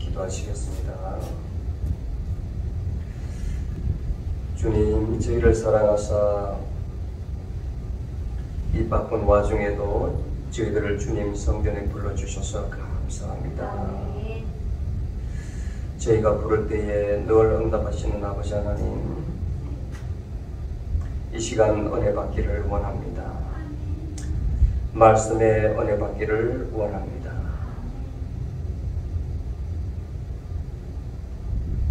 기도하시겠습니다. 주님, 저희를 사랑하사 이 바쁜 와중에도 저희들을 주님 성전에 불러주셔서 감사합니다. 저희가 부를 때에 늘 응답하시는 아버지 하나님, 이 시간 은혜 받기를 원합니다. 말씀에 은혜 받기를 원합니다.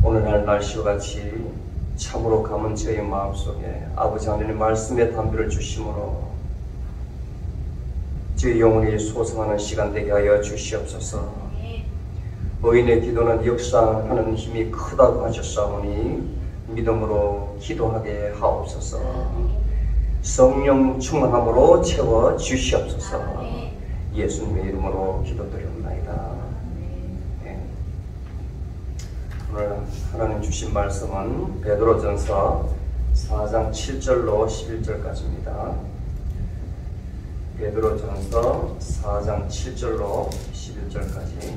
오늘날 날씨와 같이 참으로 감은 저희 마음속에 아버지 하나님 말씀의 담비를 주심으로 저희 영혼이 소성하는 시간 되게 하여 주시옵소서. 의인의 기도는 역사하는 힘이 크다고 하셨사오니 믿음으로 기도하게 하옵소서. 성령 충만함으로 채워 주시옵소서. 예수님의 이름으로 기도드립니다. 네. 오늘 하나님 주신 말씀은 베드로전서 4장 7절로 11절까지입니다. 베드로전서 4장 7절로 11절까지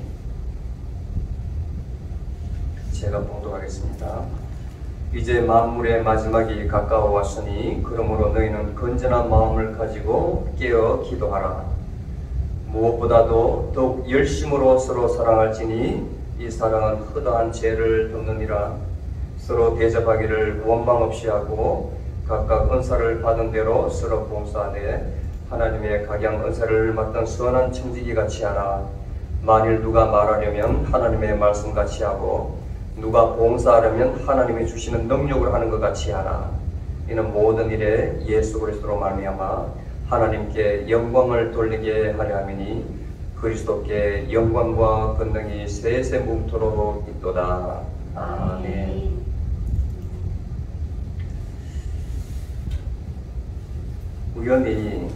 제가 봉독하겠습니다. 이제 만물의 마지막이 가까워 왔으니 그러므로 너희는 건전한 마음을 가지고 깨어 기도하라. 무엇보다도 더욱 열심으로 서로 사랑할지니 이 사랑은 허다한 죄를 덮느니라. 서로 대접하기를 원망 없이 하고 각각 은사를 받은 대로 서로 봉사하되 하나님의 각양 은사를 맡은 선한 청지기 같이 하라. 만일 누가 말하려면 하나님의 말씀 같이 하고 누가 봉사하려면 하나님이 주시는 능력을 하는 것 같이 하라. 이는 모든 일에 예수 그리스도로 말미암아 하나님께 영광을 돌리게 하려 함이니 그리스도께 영광과 권능이 세세 뭉토록 있도다. 아멘. 우연히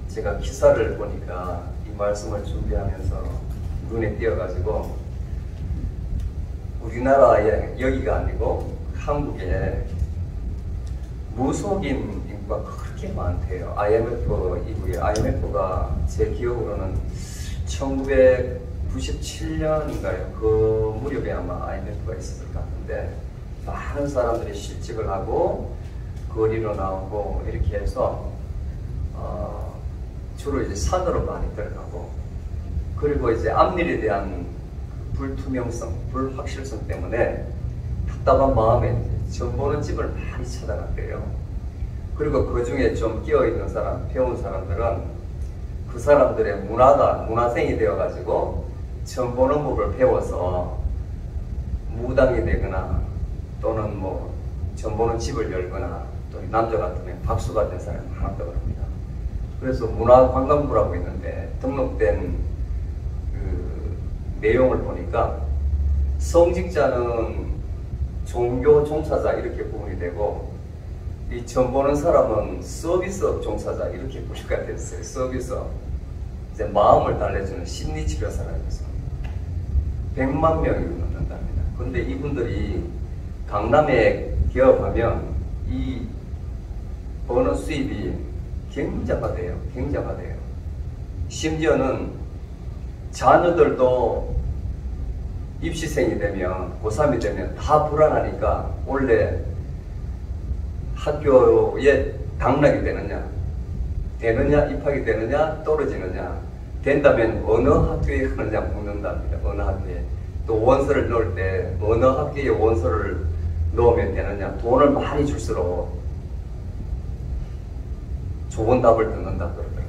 제가 기사를 보니까 이 말씀을 준비하면서 눈에 띄어가지고 우리나라에 여기가 아니고 한국에 무속인 인구가 그렇게 많대요. IMF 이후에 IMF가 제 기억으로는 1997년인가요? 그 무렵에 아마 IMF가 있었을 것 같은데 많은 사람들이 실직을 하고 거리로 나오고 이렇게 해서 주로 이제 산으로 많이 들어가고 그리고 이제 앞일에 대한 불투명성, 불확실성 때문에 답답한 마음에 전 보는 집을 많이 찾아갔대요. 그리고 그 중에 좀 끼어있는 사람, 배운 사람들은 그 사람들의 문화생이 되어가지고 전 보는 법을 배워서 무당이 되거나 또는 뭐 전 보는 집을 열거나 또 남자 같으면 박수가 된 사람이 많았다고 합니다. 그래서 문화관광부라고 있는데 등록된 내용을 보니까 성직자는 종교 종사자 이렇게 구분이 되고 이 전 보는 사람은 서비스업 종사자 이렇게 분류가 됐어요. 서비스업. 이제 마음을 달래주는 심리치료사라면서 100만 명이 넘는답니다. 그런데 이분들이 강남에 개업하면 이 버는 수입이 굉장하대요. 굉장하대요. 심지어는 자녀들도 입시생이 되면 고3이 되면 다 불안하니까 원래 학교에 당락이 되느냐 입학이 되느냐 떨어지느냐 된다면 어느 학교에 하느냐 묻는답니다. 어느 학교에 또 원서를 넣을 때 어느 학교에 원서를 넣으면 되느냐 돈을 많이 줄수록 좋은 답을 듣는다 그러더라고요.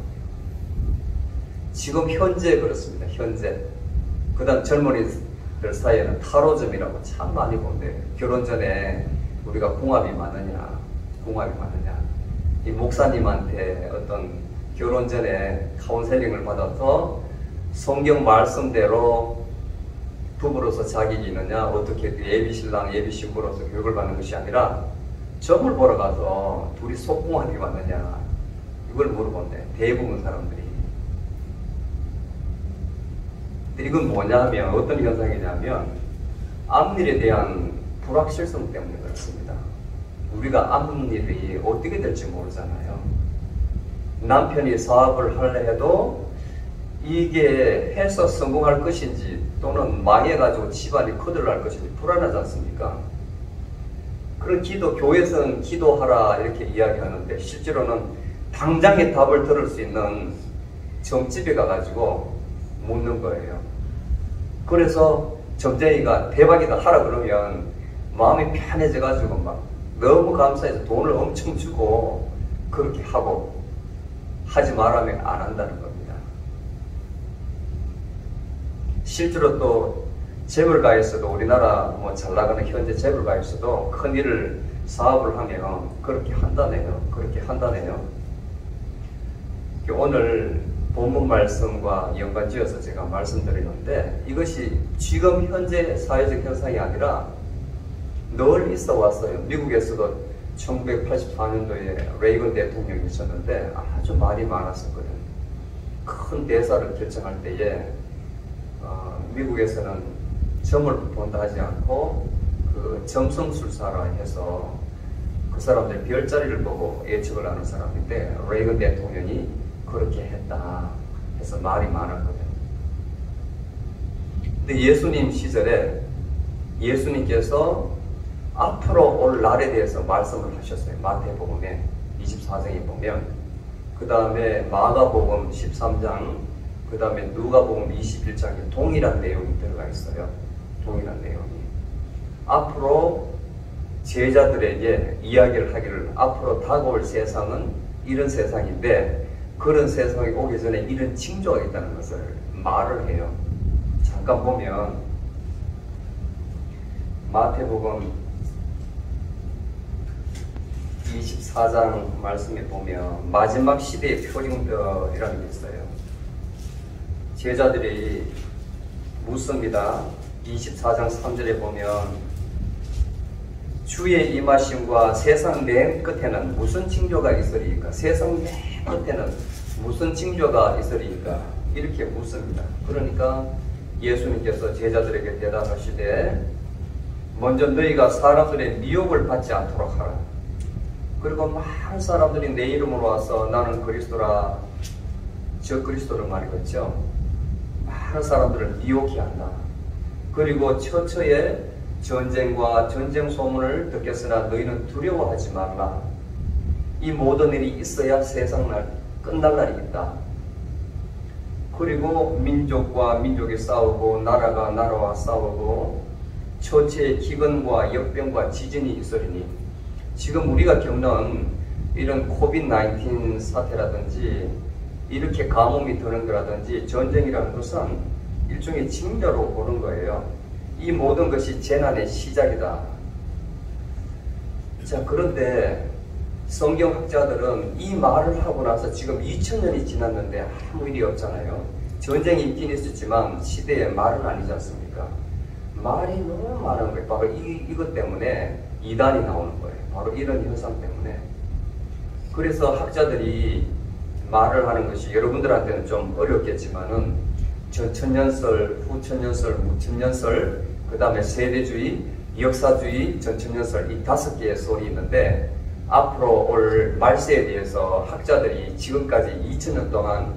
지금 현재 그렇습니다. 현재. 그 다음 젊은이들 사이에는 타로점이라고 참 많이 본대요. 결혼 전에 우리가 궁합이 맞느냐 이 목사님한테 어떤 결혼 전에 카운셀링을 받아서 성경 말씀대로 부부로서 자격이 있느냐 어떻게 예비신랑 예비신부로서 교육을 받는 것이 아니라 점을 보러 가서 둘이 속궁합이 맞느냐 이걸 물어본대. 대부분 사람들이. 이건 뭐냐면 어떤 현상이냐면 앞일에 대한 불확실성 때문에 그렇습니다. 우리가 앞일이 어떻게 될지 모르잖아요. 남편이 사업을 하려 해도 이게 해서 성공할 것인지 또는 망해가지고 집안이 커들어갈 것인지 불안하지 않습니까? 그런 기도, 교회에서는 기도하라 이렇게 이야기하는데 실제로는 당장의 답을 들을 수 있는 점집에 가가지고 묻는 거예요. 그래서 점쟁이가 대박이다 하라 그러면 마음이 편해져가지고 막 너무 감사해서 돈을 엄청 주고 그렇게 하고, 하지 말라면 안 한다는 겁니다. 실제로 또 재벌가에서도, 우리나라 뭐 잘 나가는 현재 재벌가에서도 큰 일을 사업을 하면 그렇게 한다네요. 그렇게 한다네요. 오늘 본문 말씀과 연관지어서 제가 말씀드리는데, 이것이 지금 현재 사회적 현상이 아니라 늘 있어 왔어요. 미국에서도 1984년도에 레이건 대통령이 있었는데 아주 말이 많았었거든요. 큰 대사를 결정할 때에 미국에서는 점을 본다 하지 않고 그 점성술사라 해서 그 사람들 별자리를 보고 예측을 하는 사람인데, 레이건 대통령이 그렇게 했다 해서 말이 많았거든요. 근데 예수님 시절에 예수님께서 앞으로 올 날에 대해서 말씀을 하셨어요. 마태복음에 24장에 보면, 그 다음에 마가복음 13장, 그 다음에 누가복음 21장에 동일한 내용이 들어가 있어요. 동일한 내용이. 앞으로 제자들에게 이야기를 하기를, 앞으로 다가올 세상은 이런 세상인데 그런 세상이 오기 전에 이런 징조가 있다는 것을 말을 해요. 잠깐 보면 마태복음 24장 말씀에 보면 마지막 시대의 표징들이라는 게 있어요. 제자들이 묻습니다. 24장 3절에 보면 주의 임하심과 세상 맨 끝에는 무슨 징조가 있으리이까? 세상 맨 끝에는 무슨 징조가 있으리이까? 이렇게 묻습니다. 그러니까 예수님께서 제자들에게 대답하시되, 먼저 너희가 사람들의 미혹을 받지 않도록 하라. 그리고 많은 사람들이 내 이름으로 와서 나는 그리스도라, 저 그리스도를 말이겠죠. 많은 사람들을 미혹해 한다. 그리고 처처에 전쟁과 전쟁 소문을 듣겠으나 너희는 두려워하지 말라. 이 모든 일이 있어야 세상 날 끝날 날이 있다. 그리고 민족과 민족이 싸우고 나라가 나라와 싸우고 처처에 기근과 역병과 지진이 있으리니, 지금 우리가 겪는 이런 코비드-19 사태라든지 이렇게 가뭄이 드는 거라든지 전쟁이라는 것은 일종의 징조로 보는 거예요. 이 모든 것이 재난의 시작이다. 자, 그런데 성경학자들은 이 말을 하고 나서 지금 2000년이 지났는데 아무 일이 없잖아요. 전쟁이 있긴 있었지만 시대의 말은 아니지 않습니까? 말이 너무 많은 거예요. 바로 이것 때문에 이단이 나오는 거예요. 바로 이런 현상 때문에. 그래서 학자들이 말을 하는 것이 여러분들한테는 좀 어렵겠지만은 전천년설, 후천년설, 무천년설, 그 다음에 세대주의, 역사주의, 전천년설, 이 5개의 설이 있는데, 앞으로 올 말세에 대해서 학자들이 지금까지 2000년 동안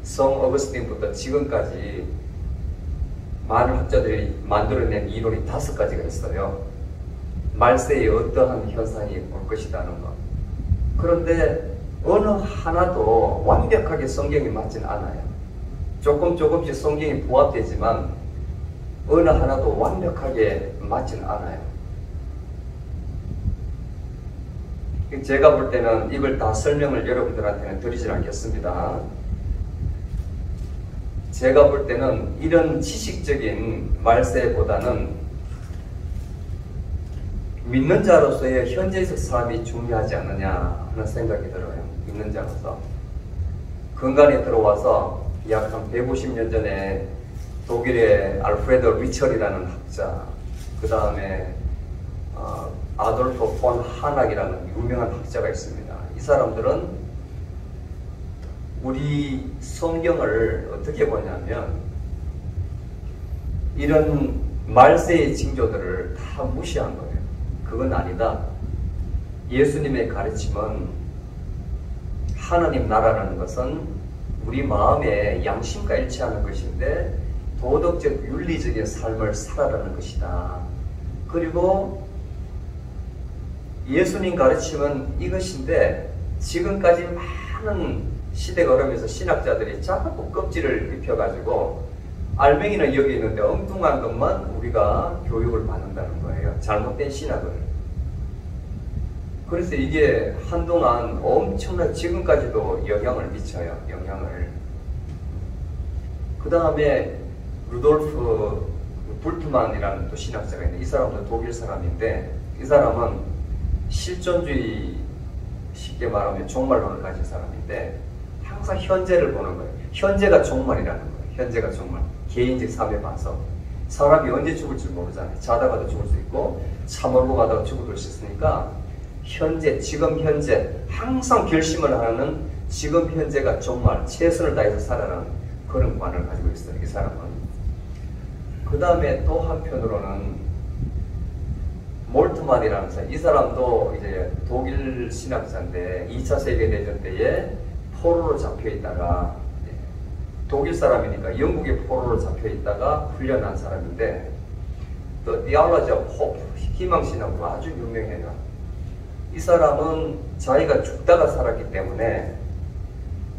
성 어거스틴부터 지금까지 많은 학자들이 만들어낸 이론이 5가지가 있어요. 말세에 어떠한 현상이 올 것이라는 것. 그런데 어느 하나도 완벽하게 성경이 맞진 않아요. 조금씩 성경이 부합되지만 어느 하나도 완벽하게 맞진 않아요. 제가 볼 때는 이걸 다 설명을 여러분들한테는 드리질 않겠습니다. 제가 볼 때는 이런 지식적인 말세보다는 믿는 자로서의 현재적 삶이 중요하지 않느냐 하는 생각이 들어요. 믿는 자로서. 근간에 들어와서 약 한 150년 전에 독일의 알프레드 리철이라는 학자, 그 다음에 아돌프 폰 하낙이라는 유명한 학자가 있습니다. 이 사람들은 우리 성경을 어떻게 보냐면 이런 말세의 징조들을 다 무시한 거예요. 그건 아니다. 예수님의 가르침은 하나님 나라라는 것은 우리 마음의 양심과 일치하는 것인데 도덕적 윤리적인 삶을 살아라는 것이다. 그리고 예수님 가르침은 이것인데 지금까지 많은 시대가 흐르면서 신학자들이 자꾸 껍질을 입혀가지고 알맹이는 여기 있는데 엉뚱한 것만 우리가 교육을 받는다는 거예요. 잘못된 신학을. 그래서 이게 한동안 엄청나게 지금까지도 영향을 미쳐요. 영향을. 그 다음에 루돌프 불트만이라는 또 신학자가 있는데 이 사람도 독일 사람인데 이 사람은 실존주의, 쉽게 말하면 종말론을 가진 사람인데 항상 현재를 보는 거예요. 현재가 종말이라는 거예요. 현재가 종말. 개인적 삶에 봐서 사람이 언제 죽을지 모르잖아요. 자다가도 죽을 수 있고 차 몰고 가다가 죽을 수 있으니까 현재, 지금 현재 항상 결심을 하는 지금 현재가 정말 최선을 다해서 살아라는 그런 관을 가지고 있어요. 이 사람은. 그 다음에 또 한편으로는 몰트만이라는 사람, 이 사람도 이제 독일 신학자인데 2차 세계대전 때에 포로로 잡혀있다가 독일 사람이니까 영국의 포로로 잡혀있다가 풀려난 사람인데 또 디아올로지 오브 호프, 희망신학으로 아주 유명해요. 이 사람은 자기가 죽다가 살았기 때문에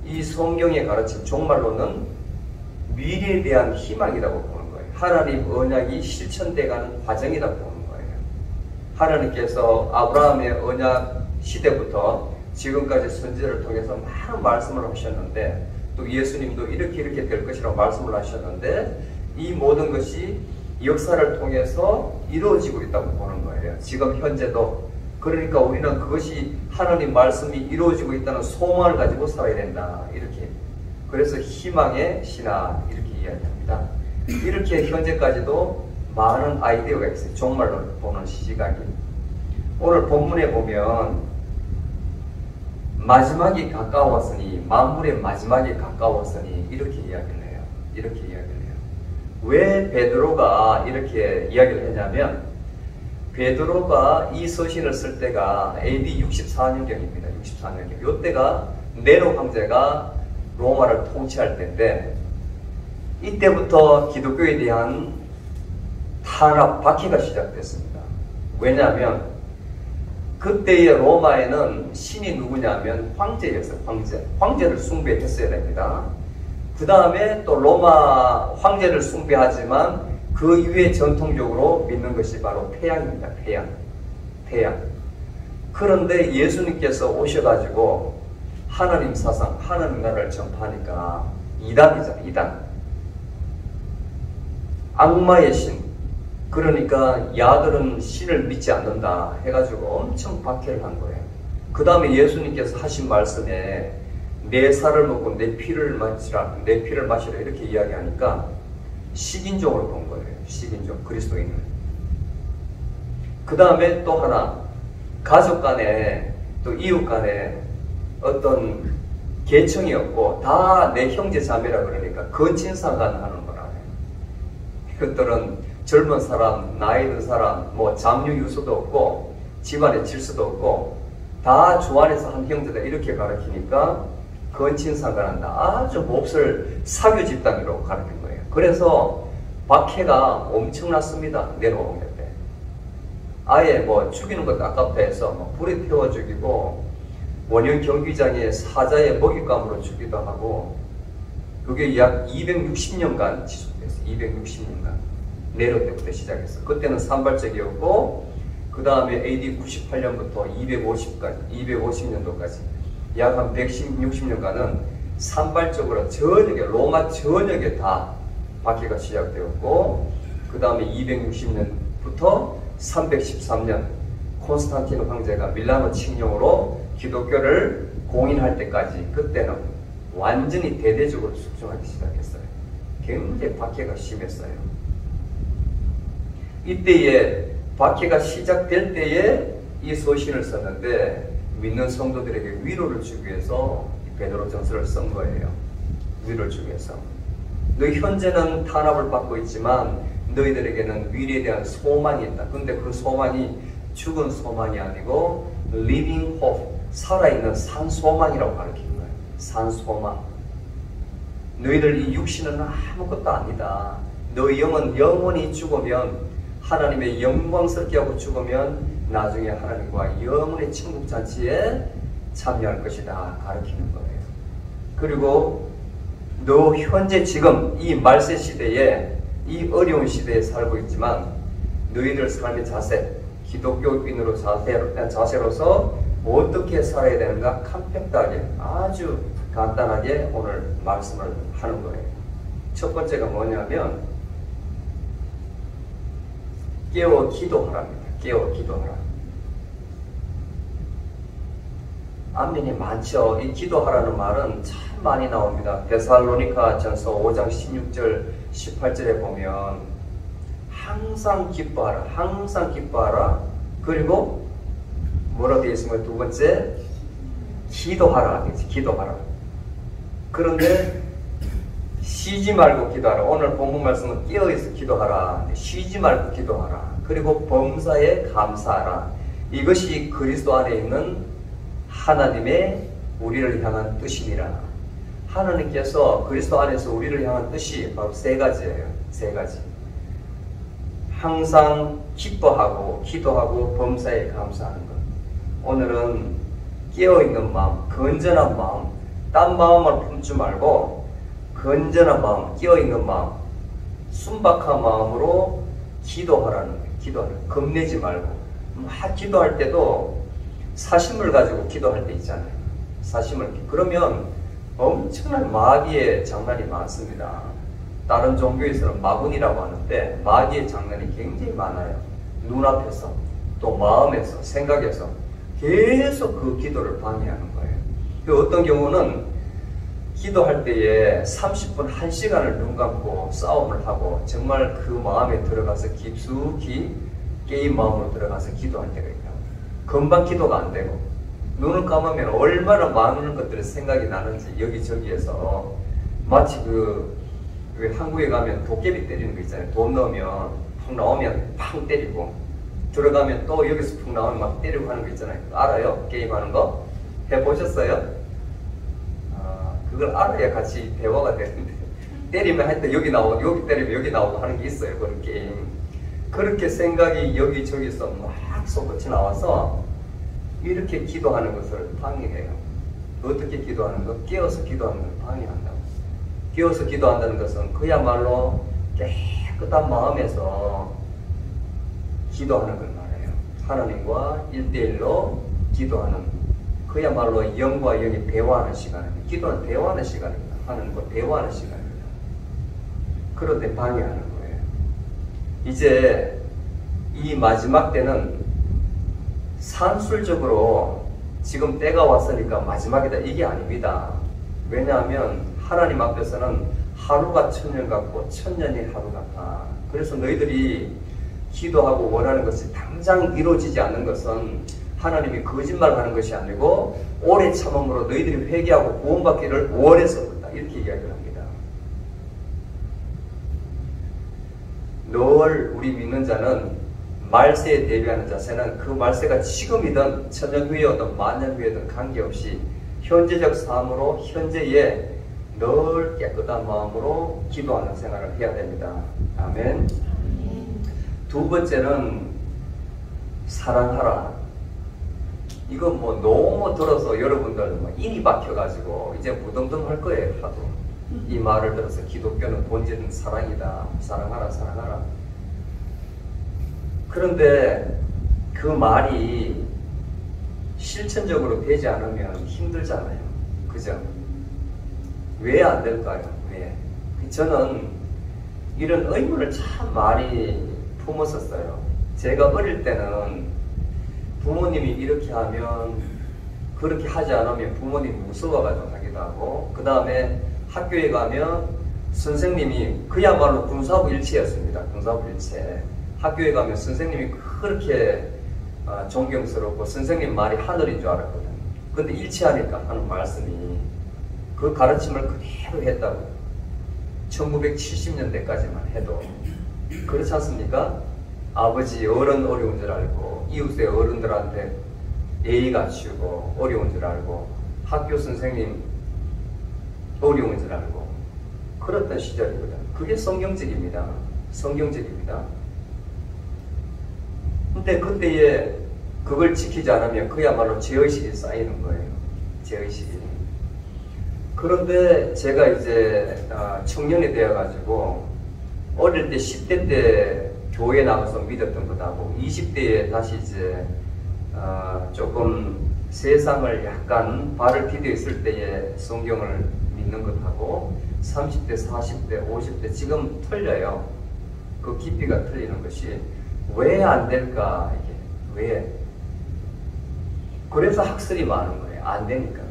이 성경에 가르친 종말론은 미래에 대한 희망이라고 보는 거예요. 하나님 언약이 실천돼가는 과정이라고 보는 거예요. 하나님께서 아브라함의 언약 시대부터 지금까지 선지자를 통해서 많은 말씀을 하셨는데 또 예수님도 이렇게 될 것이라고 말씀을 하셨는데 이 모든 것이 역사를 통해서 이루어지고 있다고 보는 거예요. 지금 현재도. 그러니까 우리는 그것이 하나님 말씀이 이루어지고 있다는 소망을 가지고 살아야 된다. 이렇게. 그래서 희망의 신학 이렇게 이야기합니다. 이렇게 현재까지도 많은 아이디어가 있어요. 종말론을 보는 시각이. 오늘 본문에 보면 마지막이 가까웠으니, 만물의 마지막이 가까웠으니 이렇게 이야기를 해요. 이렇게 이야기를 해요. 왜 베드로가 이렇게 이야기를 했냐면 베드로가 이 서신을 쓸 때가 AD 64년경입니다. 64년경. 이때가 네로 황제가 로마를 통치할 때인데 이때부터 기독교에 대한 탄압, 박해가 시작됐습니다. 왜냐하면 그때의 로마에는 신이 누구냐면 황제였어요. 황제. 황제를 숭배했어야 됩니다. 그 다음에 또 로마 황제를 숭배하지만 그 이후에 전통적으로 믿는 것이 바로 태양입니다. 태양. 태양. 그런데 예수님께서 오셔가지고 하나님 사상, 하나님 나라를 전파하니까 이단이잖아요. 이단. 악마의 신. 그러니까 야들은 신을 믿지 않는다 해가지고 엄청 박해를 한 거예요. 그 다음에 예수님께서 하신 말씀에 내 살을 먹고 내 피를 마시라, 내 피를 마시라 이렇게 이야기하니까 식인종으로 본 거예요. 식인종, 그리스도인을. 그 다음에 또 하나, 가족 간에 또 이웃 간에 어떤 계층이 없고 다 내 형제 자매라 그러니까 건친상간 하는 거라. 이것들은 젊은 사람, 나이 든 사람, 뭐 장류 유서도 없고 집안에 질서도 없고 다 주 안에서 한 형제다 이렇게 가르치니까 건친상간한다. 아주 몹쓸 사교 집단으로 가르친 거예요. 그래서 박해가 엄청났습니다. 네로 황제 때. 아예 뭐 죽이는 것도 아깝다 해서 뭐 불에 태워 죽이고 원형 경기장에 사자의 먹잇감으로 죽기도 하고 그게 약 260년간 지속됐어요. 260년간. 네로 때부터 시작했어. 그때는 산발적이었고 그 다음에 AD 98년부터 250년도까지 약 한 160년간은 산발적으로 전역에 로마 전역에 다 박해가 시작되었고 그 다음에 260년부터 313년 콘스탄티누 황제가 밀라노 칙령으로 기독교를 공인할 때까지 그때는 완전히 대대적으로 숙종하기 시작했어요. 굉장히 박해가 심했어요. 이때에 박해가 시작될 때에 이 서신을 썼는데 믿는 성도들에게 위로를 주기 위해서 베드로 전서를 쓴 거예요. 위로를 주기 위해서. 너희 현재는 탄압을 받고 있지만 너희들에게는 미래에 대한 소망이 있다. 근데 그 소망이 죽은 소망이 아니고 living hope, 살아있는 산소망이라고 가르치는 거예요. 산소망. 너희들 이 육신은 아무것도 아니다. 너희 영은 영원히 죽으면 하나님의 영광스럽게 하고 죽으면 나중에 하나님과 영원의 천국 잔치에 참여할 것이다 가르치는 거예요. 그리고 너 현재 지금 이 말세 시대에 이 어려운 시대에 살고 있지만 너희들 삶의 자세, 기독교인으로 자세로서 어떻게 살아야 되는가 캄팩하게 아주 간단하게 오늘 말씀을 하는 거예요. 첫 번째가 뭐냐면 깨어 기도하랍니다. 깨어 기도하라. 안면이 많죠. 이 기도하라는 말은 참 많이 나옵니다. 데살로니가 전서 5장 16절 18절에 보면 항상 기뻐하라. 항상 기뻐하라. 그리고 뭐라고 되어 있으면 두 번째 기도하라. 기도하라. 그런데 쉬지 말고 기도하라. 오늘 본문 말씀은 깨어있어 기도하라. 쉬지 말고 기도하라. 그리고 범사에 감사하라. 이것이 그리스도 안에 있는 하나님의 우리를 향한 뜻이니라. 하나님께서 그리스도 안에서 우리를 향한 뜻이 바로 세 가지예요. 세 가지. 항상 기뻐하고 기도하고 범사에 감사하는 것. 오늘은 깨어있는 마음, 건전한 마음, 딴 마음을 품지 말고 건전한 마음, 깨어있는 마음, 순박한 마음으로 기도하라는 거예요. 기도하는 거예요. 겁내지 말고. 막 기도할 때도 사심을 가지고 기도할 때 있잖아요. 사심을. 그러면 엄청난 마귀의 장난이 많습니다. 다른 종교에서는 마군이라고 하는데 마귀의 장난이 굉장히 많아요. 눈앞에서 또 마음에서 생각에서 계속 그 기도를 방해하는 거예요. 그 어떤 경우는 기도할 때에 30분, 1시간을 눈 감고 싸움을 하고 정말 그 마음에 들어가서 깊숙이 깨인 마음으로 들어가서 기도할 때가 있다. 금방 기도가 안 되고 눈을 감으면 얼마나 많은 것들이 생각이 나는지 여기저기에서 마치 왜 한국에 가면 도깨비 때리는 거 있잖아요. 돈 넣으면 푹 나오면 팡 때리고 들어가면 또 여기서 푹 나오면 막 때리고 하는 거 있잖아요. 알아요? 게임하는 거? 해보셨어요? 그걸 알아야 같이 대화가 되는데 때리면 하여튼 여기 나오고 여기 때리면 여기 나오고 하는 게 있어요. 그런 게임. 그렇게 생각이 여기저기서 막 솟구치 나와서 이렇게 기도하는 것을 방해해요. 어떻게 기도하는 것? 깨어서 기도하는 걸 방해한다고. 깨어서 기도한다는 것은 그야말로 깨끗한 마음에서 기도하는 걸 말해요. 하나님과 1대1로 기도하는 그야말로 영과 영이 대화하는 시간입니다. 기도는 대화하는 시간입니다. 하나님과 대화하는 시간입니다. 그런데 방해하는 거예요. 이제 이 마지막 때는 산술적으로 지금 때가 왔으니까 마지막이다 이게 아닙니다. 왜냐하면 하나님 앞에서는 하루가 천년 같고 천년이 하루 같다. 그래서 너희들이 기도하고 원하는 것이 당장 이루어지지 않는 것은 하나님이 거짓말하는 것이 아니고 오래 참음으로 너희들이 회개하고 구원받기를 원해서 그렇다. 이렇게 이야기를 합니다. 늘 우리 믿는 자는 말세에 대비하는 자세는 그 말세가 지금이든 천년 후에든 만년 후에든 관계없이 현재적 삶으로 현재에 늘 깨끗한 마음으로 기도하는 생활을 해야 됩니다. 아멘. 두 번째는 사랑하라. 이건 뭐 너무 들어서 여러분들 인이 박혀가지고 이제 무덤덤 할 거예요. 하도 이 말을 들어서 기독교는 본질은 사랑이다. 사랑하라 사랑하라. 그런데 그 말이 실천적으로 되지 않으면 힘들잖아요. 그죠? 왜 안 될까요? 왜? 저는 이런 의문을 참 많이 품었었어요. 제가 어릴 때는 부모님이 이렇게 하면 그렇게 하지 않으면 부모님이 무서워가지고 하기도 하고 그 다음에 학교에 가면 선생님이 그야말로 군사부 일체였습니다. 군사부 일체. 학교에 가면 선생님이 그렇게 존경스럽고 선생님 말이 하늘인 줄 알았거든요. 근데 일치하니까 하는 말씀이 그 가르침을 그대로 했다고. 1970년대까지만 해도 그렇지 않습니까? 아버지 어른 어려운 줄 알고 이웃의 어른들한테 예의 갖추고 어려운 줄 알고 학교 선생님 어려운 줄 알고 그랬던 시절이거든. 그게 성경적입니다. 성경적입니다. 근데 그때에 그걸 지키지 않으면 그야말로 죄의식이 쌓이는 거예요. 죄의식이. 그런데 제가 이제 청년이 되어가지고 어릴 때 10대 때 교회에 나가서 믿었던 것하고 20대에 다시 이제 조금 세상을 약간 발을 디뎌 있을 때에 성경을 믿는 것하고 30대, 40대, 50대 지금 틀려요. 그 깊이가 틀리는 것이 왜 안 될까? 이게 왜? 그래서 학설이 많은 거예요. 안 되니까.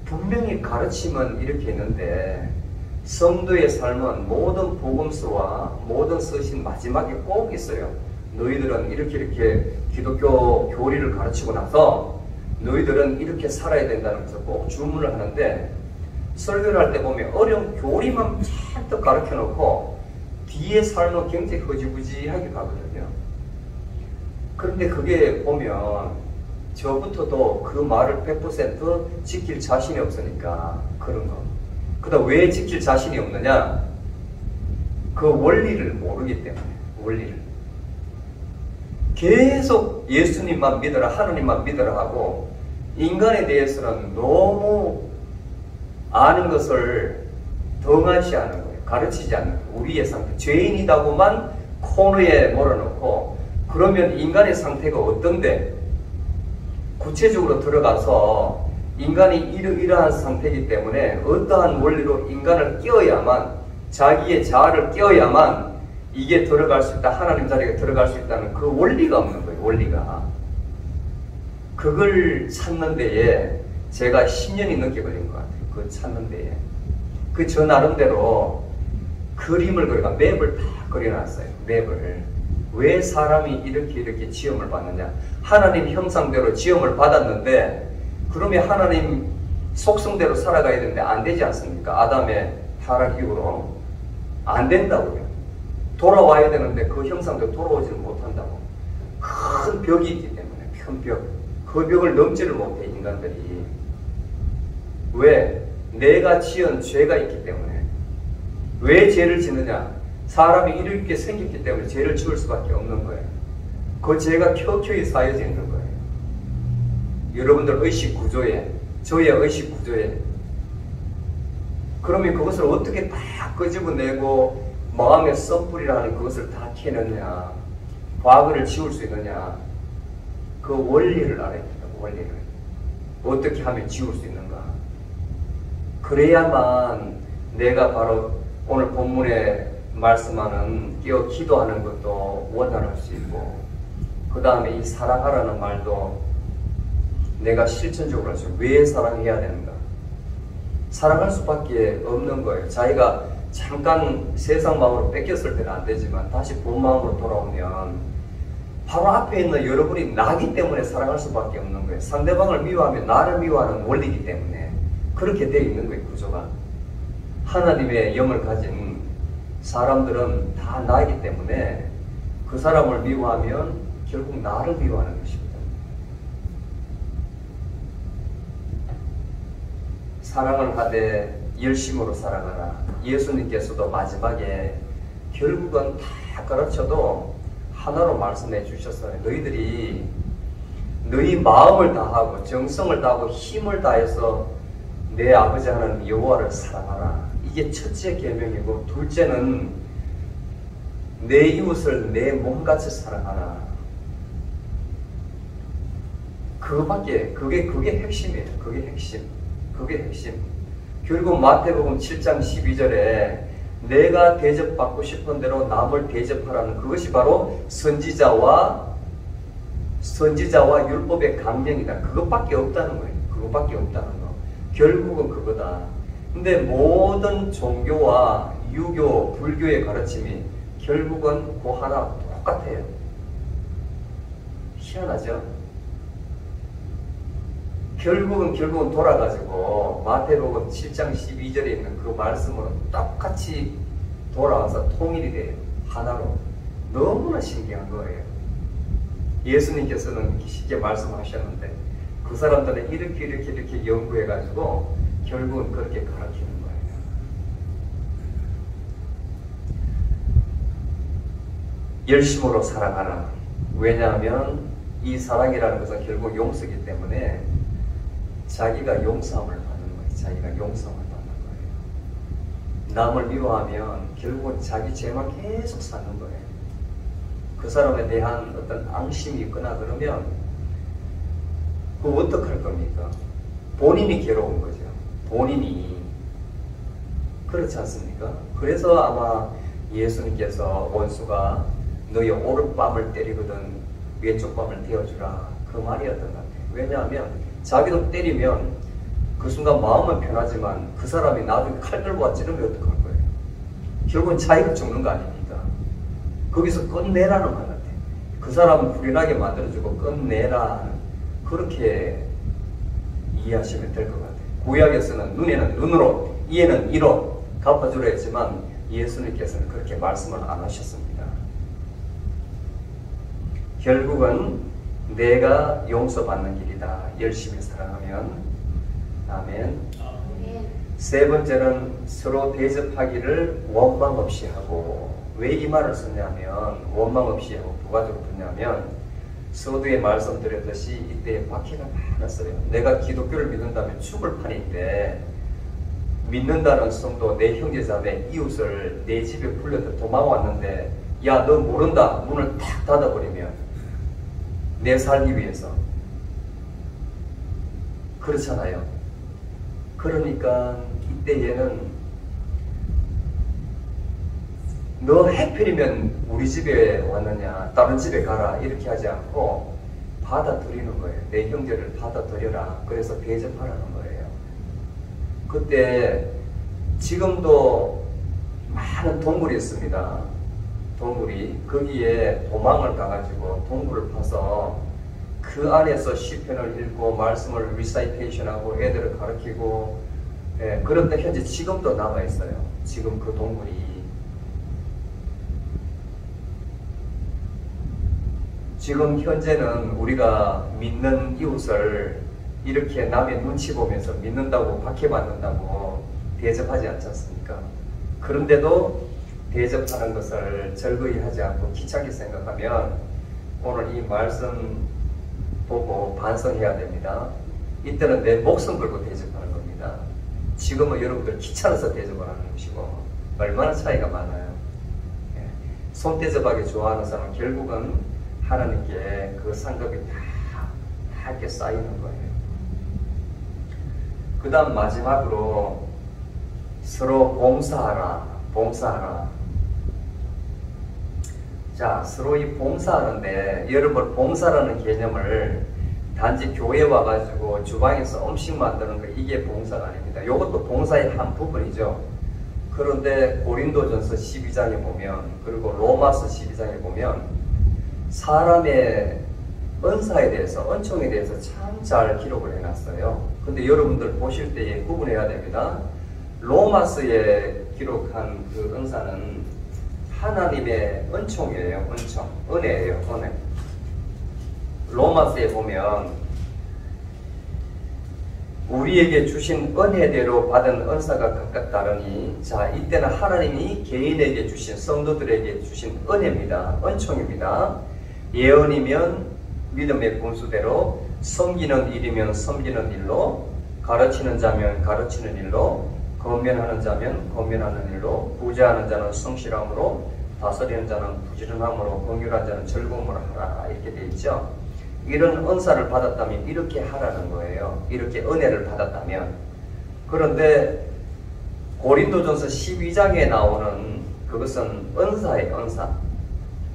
분명히 가르침은 이렇게 있는데 성도의 삶은 모든 복음서와 모든 서신 마지막에 꼭 있어요. 너희들은 이렇게 기독교 교리를 가르치고 나서 너희들은 이렇게 살아야 된다는 것을 꼭 주문을 하는데 설교를 할 때 보면 어려운 교리만 잔뜩 가르쳐 놓고 뒤에 삶은 굉장히 허지부지하게 가거든요. 그런데 그게 보면 저부터도 그 말을 100% 지킬 자신이 없으니까 그런 거. 그다음 왜 지킬 자신이 없느냐? 그 원리를 모르기 때문에. 원리를. 계속 예수님만 믿어라, 하느님만 믿어라 하고 인간에 대해서는 너무 아는 것을 덩하시하는 거예요. 가르치지 않는 거예요. 우리의 상태. 죄인이다고만 코너에 몰아넣고 그러면 인간의 상태가 어떤데? 구체적으로 들어가서 인간이 이러한 상태이기 때문에 어떠한 원리로 인간을 끼워야만 자기의 자아를 끼워야만 이게 들어갈 수 있다. 하나님 자리에 들어갈 수 있다는 그 원리가 없는 거예요. 원리가. 그걸 찾는 데에 제가 10년이 넘게 걸린 것 같아요. 그 찾는 데에. 그 저 나름대로 그림을 그려가 맵을 다 그려놨어요. 맵을. 왜 사람이 이렇게 지음을 받느냐. 하나님 형상대로 지음을 받았는데 그러면 하나님 속성대로 살아가야 되는데 안 되지 않습니까? 아담의 타락 이후로 안 된다고요. 돌아와야 되는데 그 형상대로 돌아오지를 못한다고. 큰 벽이 있기 때문에 큰 벽. 그 벽을 넘지를 못해 인간들이. 왜? 내가 지은 죄가 있기 때문에. 왜 죄를 짓느냐? 사람이 이렇게 생겼기 때문에 죄를 지을 수밖에 없는 거예요. 그 죄가 켜켜이 쌓여져 있는 거예요. 여러분들 의식 구조에, 저의 의식 구조에. 그러면 그것을 어떻게 다 끄집어내고 마음의 썸뿌리라는 그것을 다 캐느냐, 과거를 지울 수 있느냐, 그 원리를 알아야 된다. 원리를. 어떻게 하면 지울 수 있는가. 그래야만 내가 바로 오늘 본문에 말씀하는 끼어 기도하는 것도 원활할 수 있고, 그 다음에 이 사랑하라는 말도 내가 실천적으로 할 수 있고, 왜 사랑해야 되는가? 사랑할 수밖에 없는 거예요. 자기가 잠깐 세상 마음으로 뺏겼을 때는 안 되지만 다시 본 마음으로 돌아오면 바로 앞에 있는 여러분이 나기 때문에 사랑할 수밖에 없는 거예요. 상대방을 미워하면 나를 미워하는 원리이기 때문에 그렇게 되어 있는 거예요. 구조가. 하나님의 영을 가진 사람들은 다 나이기 때문에 그 사람을 미워하면 결국 나를 미워하는 것입니다. 사랑을 하되 열심으로 살아가라. 예수님께서도 마지막에 결국은 다 가르쳐도 하나로 말씀해 주셨어요. 너희들이 너희 마음을 다하고 정성을 다하고 힘을 다해서 내 아버지 하나님 여호와를 사랑하라. 이게 첫째 계명이고, 둘째는 내 이웃을 내 몸같이 사랑하라. 그게 핵심이에요. 그게 핵심. 그게 핵심. 결국 마태복음 7장 12절에 내가 대접받고 싶은 대로 남을 대접하라는 그것이 바로 선지자와 율법의 강령이다. 그것밖에 없다는 거예요. 그것밖에 없다는 거. 결국은 그거다. 근데 모든 종교와 유교, 불교의 가르침이 결국은 그 하나 똑같아요. 희한하죠? 결국은 돌아가지고 마태복음 7장 12절에 있는 그 말씀으로 똑같이 돌아와서 통일이 돼요. 하나로. 너무나 신기한 거예요. 예수님께서는 쉽게 말씀하셨는데 그 사람들은 이렇게 연구해가지고 결국은 그렇게 가르치는 거예요. 열심으로 살아가라. 왜냐하면 이 사랑이라는 것은 결국 용서이기 때문에 자기가 용서함을 받는 거예요. 자기가 용서함을 받는 거예요. 남을 미워하면 결국은 자기 죄만 계속 사는 거예요. 그 사람에 대한 어떤 앙심이 있거나 그러면 그거 어떡할 겁니까? 본인이 괴로운 거죠. 본인이. 그렇지 않습니까? 그래서 아마 예수님께서 원수가 너의 오른뺨을 때리거든 왼쪽 뺨을 대어주라, 그 말이었던 것 같아요. 왜냐하면 자기도 때리면 그 순간 마음은 편하지만 그 사람이 나중에 칼 들고 와 찌르면 어떡할 거예요? 결국은 자기가 죽는 거 아닙니까? 거기서 끝내라는 것 같아요. 그 사람을 불행하게 만들어주고 끝내라, 그렇게 이해하시면 될 것 같아요. 구약에서는 눈에는 눈으로, 이에는 이로 갚아주라 했지만 예수님께서는 그렇게 말씀을 안 하셨습니다. 결국은 내가 용서받는 길이다. 열심히 사랑하면. 아멘. 세 번째는 서로 대접하기를 원망 없이 하고. 왜 이 말을 썼냐면, 원망 없이 하고 부가적으로 듣냐면, 서두에 말씀드렸듯이 이때 박해가 많았어요. 내가 기독교를 믿는다면 죽을 판인데, 믿는다는 성도, 내 형제자매, 이웃을 내 집에 불려서 도망왔는데, 야, 너 모른다. 문을 탁 닫아버리면 내 살기 위해서. 그렇잖아요. 그러니까 이때 얘는 너 해필이면 우리 집에 왔느냐, 다른 집에 가라, 이렇게 하지 않고 받아들이는 거예요. 내 형제를 받아들여라. 그래서 대접하라는 거예요. 그때 지금도 많은 동굴이 있습니다. 동굴이. 거기에 도망을 가가지고 동굴을 파서 그 안에서 시편을 읽고 말씀을 리사이테이션하고 애들을 가르치고, 예, 그런데 현재 지금도 남아있어요. 지금 그 동굴이. 지금 현재는 우리가 믿는 이웃을 이렇게 남의 눈치 보면서 믿는다고 박해받는다고 대접하지 않지 않습니까? 그런데도 대접하는 것을 절거히 하지 않고 귀찮게 생각하면 오늘 이 말씀 보고 반성해야 됩니다. 이때는 내 목숨 걸고 대접하는 겁니다. 지금은 여러분들 귀찮아서 대접을 하는 것이고 얼마나 차이가 많아요. 손 대접하기 좋아하는 사람은 결국은 하나님께 그 상급이 다 이렇게 쌓이는 거예요. 그 다음 마지막으로 서로 봉사하라. 봉사하라. 자, 서로 이 봉사하는데, 여러분 봉사라는 개념을 단지 교회 와가지고 주방에서 음식 만드는 거, 이게 봉사가 아닙니다. 이것도 봉사의 한 부분이죠. 그런데 고린도전서 12장에 보면, 그리고 로마서 12장에 보면 사람의 은사에 대해서, 은총에 대해서 참 잘 기록을 해놨어요. 근데 여러분들 보실 때에 구분해야 됩니다. 로마서에 기록한 그 은사는 하나님의 은총이에요. 은총, 은혜예요. 은혜. 로마서에 보면 우리에게 주신 은혜대로 받은 은사가 각각 다르니, 자, 이때는 하나님이 개인에게 주신, 성도들에게 주신 은혜입니다. 은총입니다. 예언이면 믿음의 분수대로, 섬기는 일이면 섬기는 일로, 가르치는 자면 가르치는 일로, 건면하는 자면 건면하는 일로, 부자하는 자는 성실함으로, 다스리는 자는 부지런함으로, 긍휼한 자는 즐거움으로 하라, 이렇게 되어 있죠. 이런 은사를 받았다면 이렇게 하라는 거예요. 이렇게 은혜를 받았다면. 그런데 고린도전서 12장에 나오는 그것은 은사의 은사.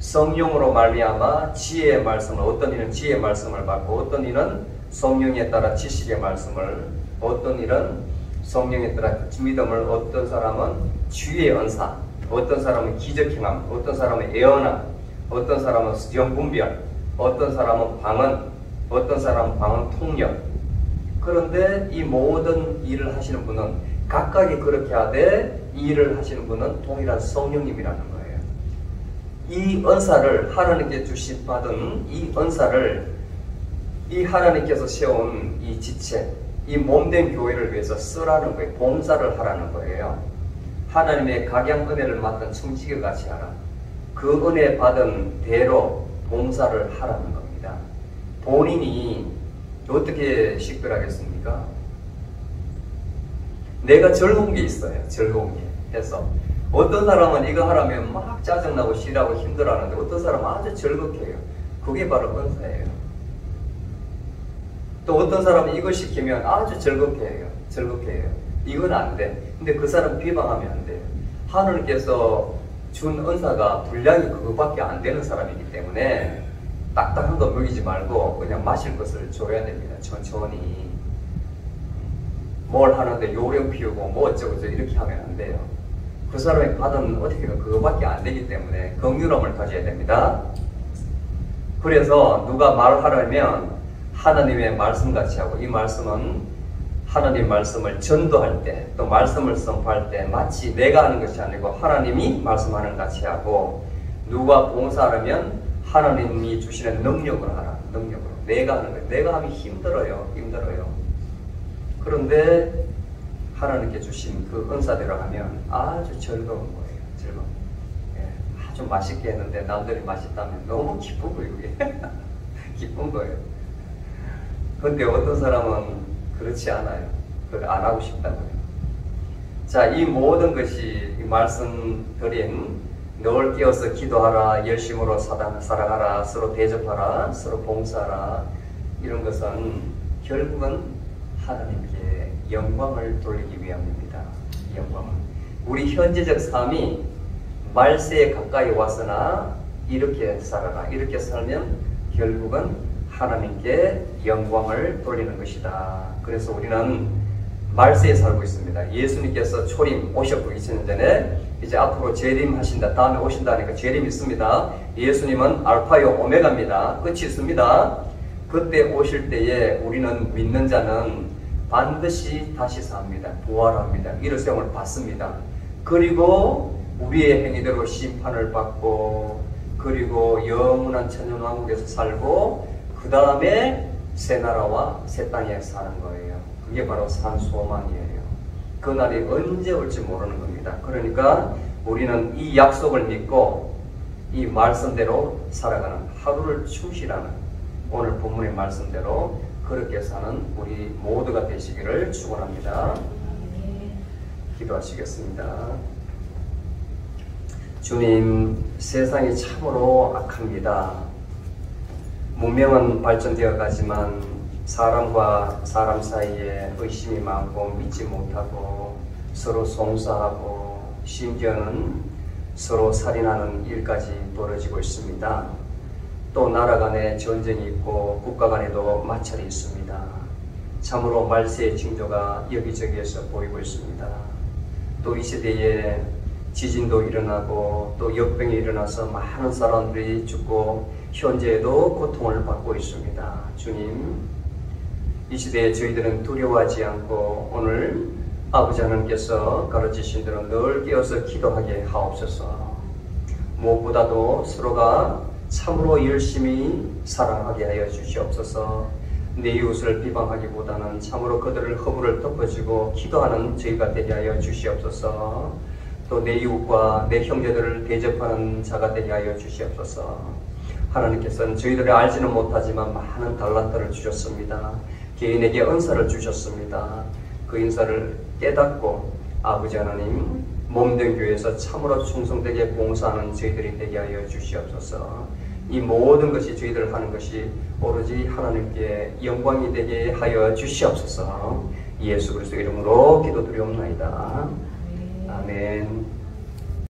성령으로 말미암아 지혜의 말씀을, 어떤 이는 지혜의 말씀을 받고, 어떤 이는 성령에 따라 지식의 말씀을, 어떤 이는 성령에 따라 믿음을, 어떤 사람은 주의 은사, 어떤 사람은 기적행함, 어떤 사람은 예언함, 어떤 사람은 영분별, 어떤 사람은 방언, 어떤 사람은 방언 통역. 그런데 이 모든 일을 하시는 분은 각각이 그렇게 하되, 이 일을 하시는 분은 동일한 성령님이라는 거예요. 이 은사를, 하나님께 주신 받은 이 은사를, 이 하나님께서 세운 이 지체, 이 몸된 교회를 위해서 쓰라는 거예요. 봉사를 하라는 거예요. 하나님의 각양 은혜를 맡은 청지기와 같이 하라. 그 은혜 받은 대로 봉사를 하라는 겁니다. 본인이 어떻게 식별하겠습니까? 내가 즐거운 게 있어요. 즐거운 게. 그래서 어떤 사람은 이거 하라면 막 짜증나고 싫어하고 힘들어하는데 어떤 사람은 아주 즐겁게 해요. 그게 바로 은사예요. 또 어떤 사람은 이거 시키면 아주 즐겁게 해요. 즐겁게 해요. 이건 안 돼. 근데 그 사람 비방하면 안 돼요. 하느님께서 준 은사가 분량이 그거밖에 안 되는 사람이기 때문에 딱딱한 거 먹이지 말고 그냥 마실 것을 줘야 됩니다. 천천히. 뭘 하는데 요령 피우고 뭐 어쩌고저쩌고 이렇게 하면 안 돼요. 그 사람이 받은 어떻게든 그거밖에 안 되기 때문에 긍휼함을 가져야 됩니다. 그래서 누가 말하려면 하나님의 말씀같이 하고, 이 말씀은 하나님 말씀을 전도할 때, 또 말씀을 선포할 때 마치 내가 하는 것이 아니고 하나님이 말씀하는 같이 하고, 누가 봉사하려면 하나님이 주시는 능력으로 하라. 능력으로. 내가 하는 거예요. 내가 하면 힘들어요. 그런데 하나님께 주신 그 은사대로 하면 아주 즐거운 거예요. 즐거운. 예, 아주 맛있게 했는데 남들이 맛있다면 너무 기쁜 거예요. 기쁜 거예요. 근데 어떤 사람은 그렇지 않아요. 그걸 안 하고 싶다고요. 자, 이 모든 것이 이 말씀드린 늘 깨어서 기도하라, 열심으로 살아가라, 서로 대접하라, 서로 봉사하라, 이런 것은 결국은 하나님께 영광을 돌리기 위함입니다. 영광을. 우리 현재적 삶이 말세에 가까이 왔으나 이렇게 살아라. 이렇게 살면 결국은 하나님께 영광을 돌리는 것이다. 그래서 우리는 말세에 살고 있습니다. 예수님께서 초림 오셨고 2000년 전에, 이제 앞으로 재림하신다. 다음에 오신다니까 재림이 있습니다. 예수님은 알파요 오메가입니다. 끝이 있습니다. 그때 오실 때에 우리는 믿는 자는 반드시 다시 삽니다. 부활합니다. 일회성을 받습니다. 그리고 우리의 행위대로 심판을 받고, 그리고 영원한 천년왕국에서 살고, 그 다음에 새 나라와 새 땅에 사는 거예요. 그게 바로 산소망이에요. 그날이 언제 올지 모르는 겁니다. 그러니까 우리는 이 약속을 믿고 이 말씀대로 살아가는, 하루를 충실하는, 오늘 본문의 말씀대로 그렇게 사는 우리 모두가 되시기를 축원합니다. 기도하시겠습니다. 주님, 세상이 참으로 악합니다. 문명은 발전되어 가지만 사람과 사람 사이에 의심이 많고 믿지 못하고 서로 송사하고 심지어는 서로 살인하는 일까지 벌어지고 있습니다. 또 나라 간에 전쟁이 있고 국가 간에도 마찰이 있습니다. 참으로 말세의 징조가 여기저기에서 보이고 있습니다. 또 이 시대에 지진도 일어나고 또 역병이 일어나서 많은 사람들이 죽고 현재에도 고통을 받고 있습니다. 주님, 이 시대에 저희들은 두려워하지 않고 오늘 아버지 하나님께서 가르치신 대로 늘 깨어서 기도하게 하옵소서. 무엇보다도 서로가 참으로 열심히 사랑하게 하여 주시옵소서. 내 이웃을 비방하기보다는 참으로 그들을 허물을 덮어주고 기도하는 저희가 되게 하여 주시옵소서. 또 내 이웃과 내 형제들을 대접하는 자가 되게 하여 주시옵소서. 하나님께서는 저희들이 알지는 못하지만 많은 달란트를 주셨습니다. 개인에게 은사를 주셨습니다. 그 인사를 깨닫고 아버지 하나님 몸된 교회에서 참으로 충성되게 봉사하는 저희들이 되게 하여 주시옵소서. 이 모든 것이 저희들 하는 것이 오로지 하나님께 영광이 되게 하여 주시옵소서. 예수 그리스도 이름으로 기도드리옵나이다. 아멘.